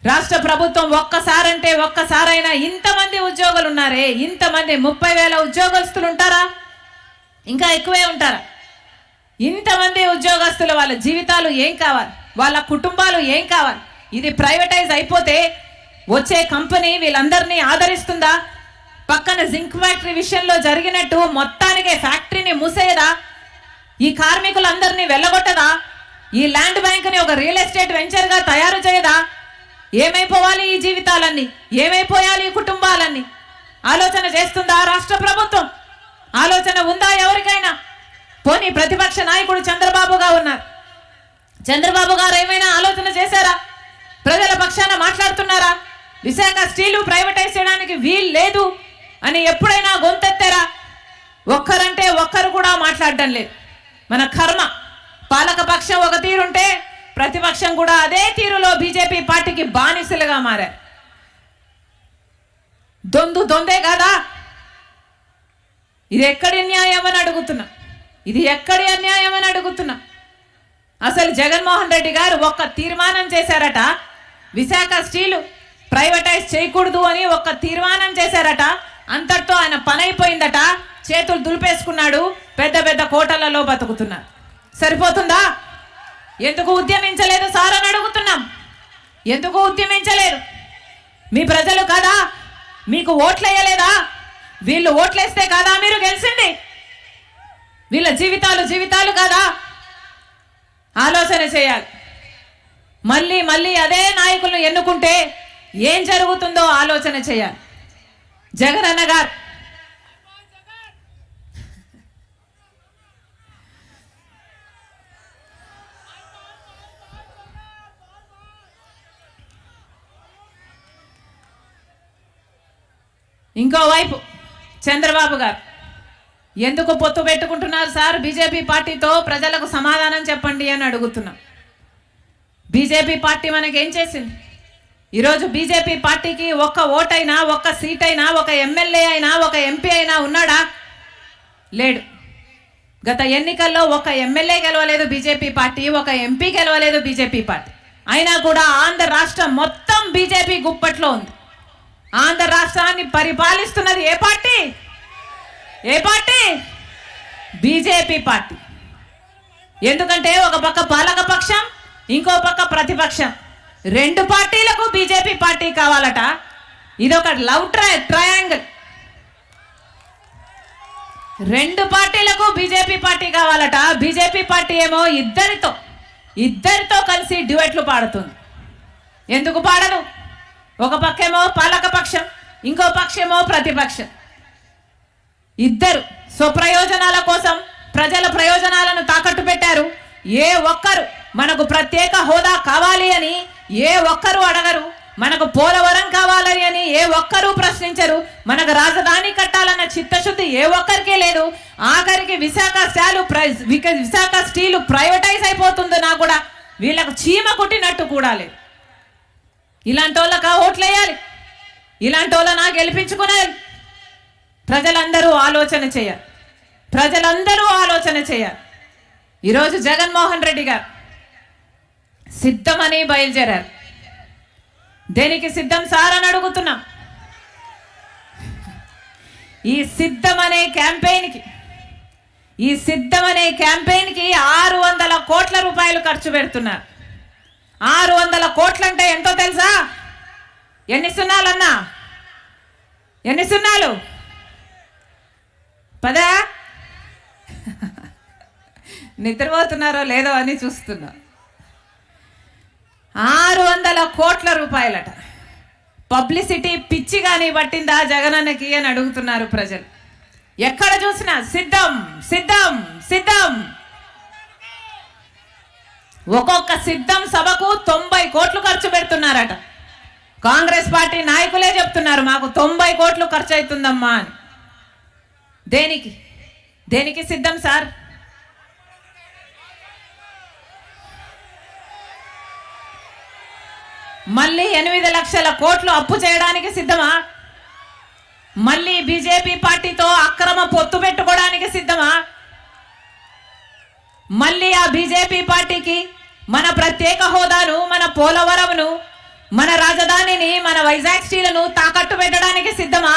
రాష్ట్ర ప్రభుత్వం ఒక్కసారంటే ఒక్కసారైనా ఇంతమంది ఉద్యోగులు ఉన్నారే, ఇంతమంది 30,000 ఉద్యోగస్తులు ఉంటారా, ఇంకా ఎక్కువే ఉంటారా? ఇంతమంది ఉద్యోగస్తులు వాళ్ళ జీవితాలు ఏం కావాలి, వాళ్ళ కుటుంబాలు ఏం కావాలి? ఇది ప్రైవేటైజ్ అయిపోతే వచ్చే కంపెనీ వీళ్ళందరినీ ఆదరిస్తుందా? పక్కన జింక్ ఫ్యాక్టరీ విషయంలో జరిగినట్టు మొత్తానికే ఫ్యాక్టరీని మూసేయదా? ఈ కార్మికులందరినీ వెళ్ళగొట్టదా? ఈ ల్యాండ్ బ్యాంక్ని ఒక రియల్ ఎస్టేట్ వెంచర్గా తయారు చేయదా? ఏమైపోవాలి ఈ జీవితాలన్నీ, ఏమైపోయాలి ఈ కుటుంబాలన్నీ? ఆలోచన చేస్తుందా రాష్ట్ర ప్రభుత్వం? ఆలోచన ఉందా ఎవరికైనా? పోనీ ప్రతిపక్ష నాయకుడు చంద్రబాబుగా ఉన్నారు, చంద్రబాబు గారు ఏమైనా ఆలోచన చేశారా? ప్రజల పక్షాన మాట్లాడుతున్నారా? విశాఖ స్టీలు ప్రైవేటైజ్ చేయడానికి వీలు లేదు అని ఎప్పుడైనా గొంతెత్తారా? ఒక్కరంటే ఒక్కరు కూడా మాట్లాడడం లేదు. మన కర్మ, పాలక పక్షం ఒక తీరుంటే ప్రతిపక్షం కూడా అదే తీరులో బీజేపీ పార్టీకి బానిసలుగా మారారు. దొందే కాదా? ఇది ఎక్కడి న్యాయం అని అడుగుతున్నా, ఇది ఎక్కడి అన్యాయం అని అడుగుతున్నా. అసలు జగన్మోహన్ రెడ్డి గారు ఒక్క తీర్మానం చేశారట, విశాఖ స్టీలు ప్రైవేటైజ్ చేయకూడదు అని ఒక్క తీర్మానం చేశారట. అంతటితో ఆయన పని అయిపోయిందట, చేతులు దులిపేసుకున్నాడు, పెద్ద పెద్ద కోటలలో బతుకుతున్నారు. సరిపోతుందా? ఎందుకు ఉద్యమించలేదు సార్ అని అడుగుతున్నాం. ఎందుకు ఉద్యమించలేదు? మీ ప్రజలు కాదా మీకు ఓట్లేయలేదా? వీళ్ళు ఓట్లేస్తే కాదా మీరు గెలిచింది? వీళ్ళ జీవితాలు కాదా? ఆలోచన చేయాలి. మళ్ళీ అదే నాయకులను ఎన్నుకుంటే ఏం జరుగుతుందో ఆలోచన చేయాలి. జగనన్న గారు ఇంకోవైపు చంద్రబాబు గారు ఎందుకు పొత్తు పెట్టుకుంటున్నారు సార్ బీజేపీ పార్టీతో? ప్రజలకు సమాధానం చెప్పండి అని అడుగుతున్నాం. బీజేపీ పార్టీ మనకేం చేసింది? ఈరోజు బీజేపీ పార్టీకి ఒక్క ఓటైనా, ఒక్క సీట్ అయినా, ఒక ఎమ్మెల్యే అయినా, ఒక ఎంపీ అయినా ఉన్నాడా? లేడు. గత ఎన్నికల్లో ఒక ఎమ్మెల్యే గెలవలేదు బీజేపీ పార్టీ, ఒక ఎంపీ గెలవలేదు బీజేపీ పార్టీ. అయినా కూడా ఆంధ్ర రాష్ట్రం మొత్తం బీజేపీ గుప్పట్లో ఉంది. ఆంధ్ర రాష్ట్రాన్ని పరిపాలిస్తున్నది ఏ పార్టీ? BJP party. ఎందుకంటే ఒక పక్క పాలక పక్షం, ఇంకో పక్క ప్రతిపక్షం, రెండు పార్టీలకు బీజేపీ పార్టీ కావాలట. ఇదొక లవ్ ట్రయాంగిల్. రెండు పార్టీలకు బీజేపీ పార్టీ కావాలట. బీజేపీ పార్టీ ఏమో ఇద్దరితో కలిసి డ్యూయెట్లు పాడుతుంది. ఎందుకు పాడదు? ఒక పక్కేమో పాలక పక్షం, ఇంకో పక్షేమో ప్రతిపక్షం. ఇద్దరు స్వప్రయోజనాల కోసం ప్రజల ప్రయోజనాలను తాకట్టు పెట్టారు. ఏ ఒక్కరు మనకు ప్రత్యేక హోదా కావాలి అని ఏ ఒక్కరు అడగరు. మనకు పోలవరం కావాలని అని ఏ ఒక్కరూ ప్రశ్నించరు. మనకు రాజధాని కట్టాలన్న చిత్తశుద్ధి ఏ ఒక్కరికి లేదు. ఆఖరికి విశాఖ స్టీలు ప్రైవేటైజ్ అయిపోతుందన్నా కూడా వీళ్ళకు చీమ కొట్టినట్టు కూడా లేదు. ఇలాంటి వాళ్ళకా ఓట్లేయాలి? ఇలాంటి వాళ్ళనా గెలిపించుకునేది? ప్రజలందరూ ఆలోచన చేయాలి. ఈరోజు జగన్మోహన్ రెడ్డి గారు సిద్ధమని బయలుదేరారు. దేనికి సిద్ధం సార్ అని అడుగుతున్నాం. ఈ సిద్ధమనే క్యాంపెయిన్కి 600 కోట్ల రూపాయలు ఖర్చు పెడుతున్నారు. 600 కోట్లంటే ఎంతో తెలుసా? ఎన్ని సున్నాలన్నా? ఎన్ని సున్నాలు? పదా? నిద్రపోతున్నారో లేదో అని చూస్తున్నా. 600 కోట్ల రూపాయలట. పబ్లిసిటీ పిచ్చి కానీ పట్టిందా జగనన్నకి అని అడుగుతున్నారు ప్రజలు. ఎక్కడ చూసినా సిద్ధం. ఒక్కొక్క సిద్ధం సభకు 90 కోట్లు ఖర్చు పెడుతున్నారట. కాంగ్రెస్ పార్టీ నాయకులే చెప్తున్నారు మాకు 90 కోట్లు ఖర్చు అవుతుందమ్మా అని. దేనికి సిద్ధం సార్? మళ్ళీ 8 లక్షల కోట్లు అప్పు చేయడానికి సిద్ధమా? మళ్ళీ బీజేపీ పార్టీతో అక్రమ పొత్తు పెట్టుకోవడానికి సిద్ధమా? మళ్ళీ ఆ బీజేపీ పార్టీకి మన ప్రత్యేక హోదాను, మన పోలవరంను, మన రాజధానిని మన వైజాగ్ స్టీలను తాకట్టు పెట్టడానికి సిద్ధమా?